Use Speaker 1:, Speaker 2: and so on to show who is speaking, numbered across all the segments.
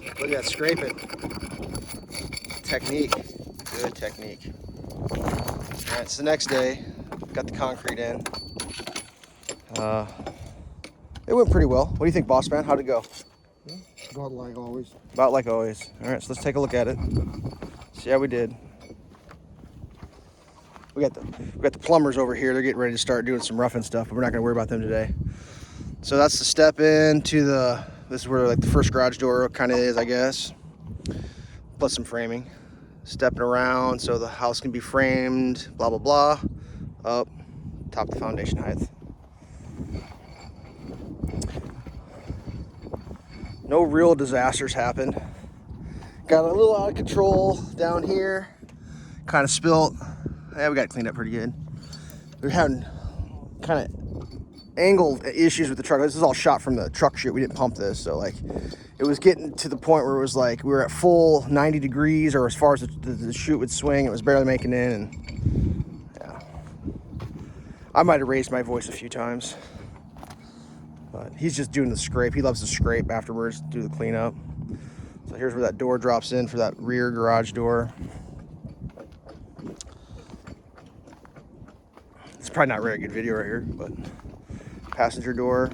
Speaker 1: Look at that scraping. Technique. Good technique. Alright, so the next day, got the concrete in. It went pretty well. What do you think, boss man? How'd it go?
Speaker 2: Yeah, about like always.
Speaker 1: About like always. Alright, so let's take a look at it. See how we did. We got the plumbers over here. They're getting ready to start doing some roughing stuff, but we're not gonna worry about them today. So that's the step into this is where like the first garage door kind of is, I guess. Plus some framing. Stepping around so the house can be framed, blah, blah, blah. Up, top of the foundation height. No real disasters happened. Got a little out of control down here. Kind of spilt. Yeah, we got it cleaned up pretty good. We were having kind of angled issues with the truck. This is all shot from the truck chute. We didn't pump this, so like it was getting to the point where it was like we were at full 90 degrees, or as far as the chute would swing, it was barely making in. And yeah, I might have raised my voice a few times, but he's just doing the scrape. He loves to scrape afterwards, do the cleanup. So here's where that door drops in for that rear garage door. It's probably not a very good video right here, but passenger door.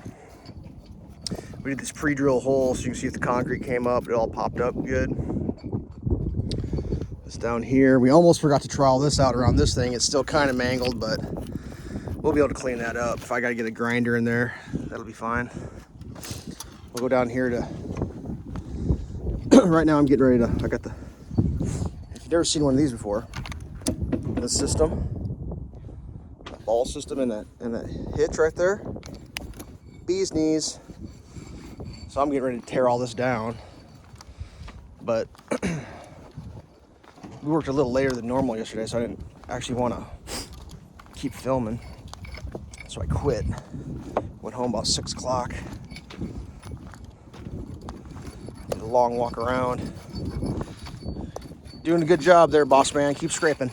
Speaker 1: We did this pre-drill hole so you can see if the concrete came up. It all popped up good. It's down here. We almost forgot to trowel this out around this thing. It's still kind of mangled, but we'll be able to clean that up. If I got to get a grinder in there, that'll be fine. We'll go down here to... Right now I'm getting ready to... I got the... If you've never seen one of these before, this system, that ball system and that hitch right there, bee's knees. So I'm getting ready to tear all this down, but we worked a little later than normal yesterday, so I didn't actually want to keep filming. So I quit. Went home about 6 o'clock. Did a long walk around. Doing a good job there, boss man. Keep scraping.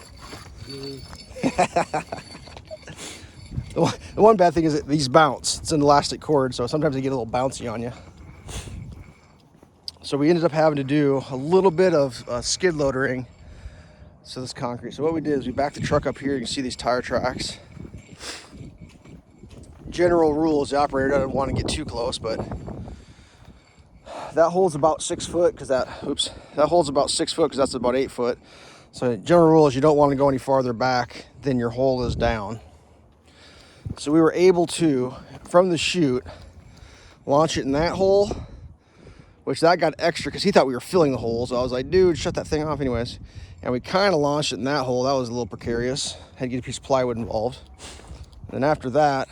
Speaker 1: The one bad thing is that these bounce. It's an elastic cord, so sometimes they get a little bouncy on you. So we ended up having to do a little bit of skid loadering. So this concrete. So what we did is we backed the truck up here. You can see these tire tracks. General rule is the operator doesn't want to get too close, but that hole's about 6 foot because that hole's about 6 foot because that's about 8 foot. So general rule is you don't want to go any farther back than your hole is down. So we were able to, from the chute, launch it in that hole, which that got extra because he thought we were filling the hole. So I was like, dude, shut that thing off anyways. And we kind of launched it in that hole. That was a little precarious. Had to get a piece of plywood involved. And then after that,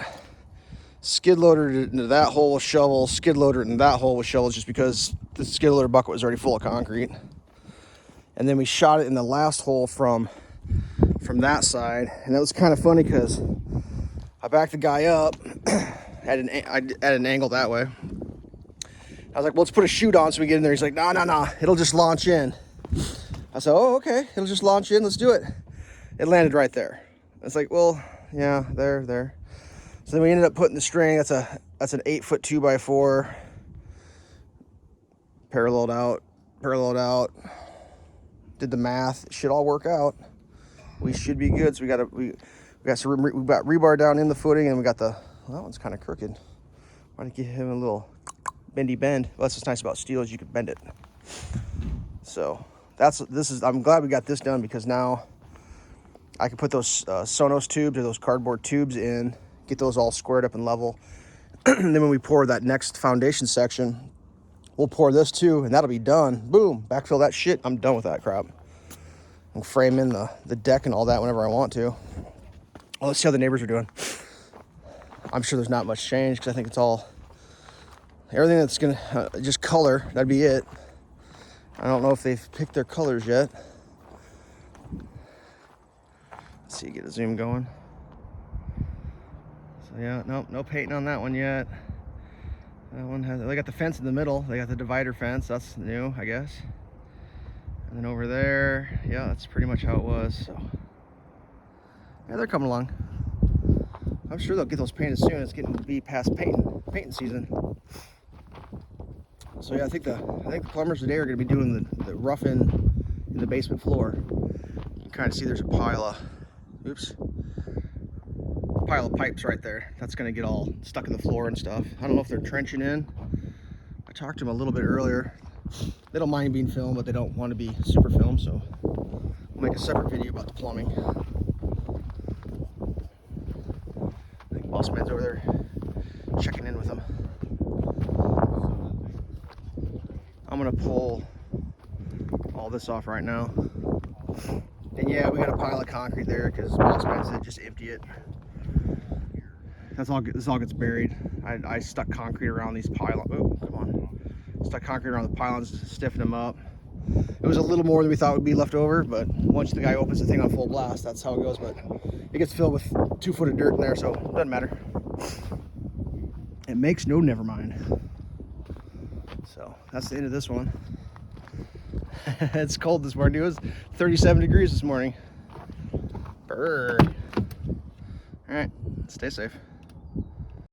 Speaker 1: skid loadered it into that hole with shovels, skid loadered it in that hole with shovels just because the skid loader bucket was already full of concrete. And then we shot it in the last hole from that side. And that was kind of funny because I backed the guy up at an angle that way. I was like, well, let's put a chute on so we get in there. He's like, no, it'll just launch in. I said, oh, okay, it'll just launch in, let's do it. It landed right there. It's like, well, yeah, there. So then we ended up putting the string, that's an 8-foot 2x4, paralleled out, did the math, it should all work out. We should be good. So we got rebar down in the footing, and we got that one's kind of crooked. Want to give him a little bendy bend. Well, that's what's nice about steel is you can bend it. So I'm glad we got this done because now I can put those Sonos tubes or those cardboard tubes in, get those all squared up and level. And then when we pour that next foundation section, we'll pour this too, and that'll be done. Boom, backfill that shit. I'm done with that crap. I'll frame in the deck and all that whenever I want to. Well, let's see how the neighbors are doing. I'm sure there's not much change because I think it's all, everything that's gonna just color, that'd be it. I don't know if they've picked their colors yet. Let's see, get a zoom going. So yeah, no painting on that one yet. That one they got the fence in the middle. They got the divider fence, that's new, I guess. And then over there, yeah, that's pretty much how it was. So yeah, they're coming along. I'm sure they'll get those painted soon. It's getting to be past painting season. So yeah, I think the plumbers today are going to be doing the roughing in the basement floor. You can kind of see there's a pile of pipes right there. That's going to get all stuck in the floor and stuff. I don't know if they're trenching in. I talked to them a little bit earlier. They don't mind being filmed, but they don't want to be super filmed, so we'll make a separate video about the plumbing. I think Boss Man's over there checking in with them. I'm gonna pull all this off right now. And yeah, we got a pile of concrete there because Boss Man said just empty it. This all gets buried. I stuck concrete around these pylons. Oh, come on. Stuck concrete around the pylons to stiffen them up. It was a little more than we thought would be left over, but once the guy opens the thing on full blast, that's how it goes. But it gets filled with 2 foot of dirt in there, so it doesn't matter. It makes no never mind. So that's the end of this one. It's cold this morning. It was 37 degrees this morning. Brr. All right, stay safe.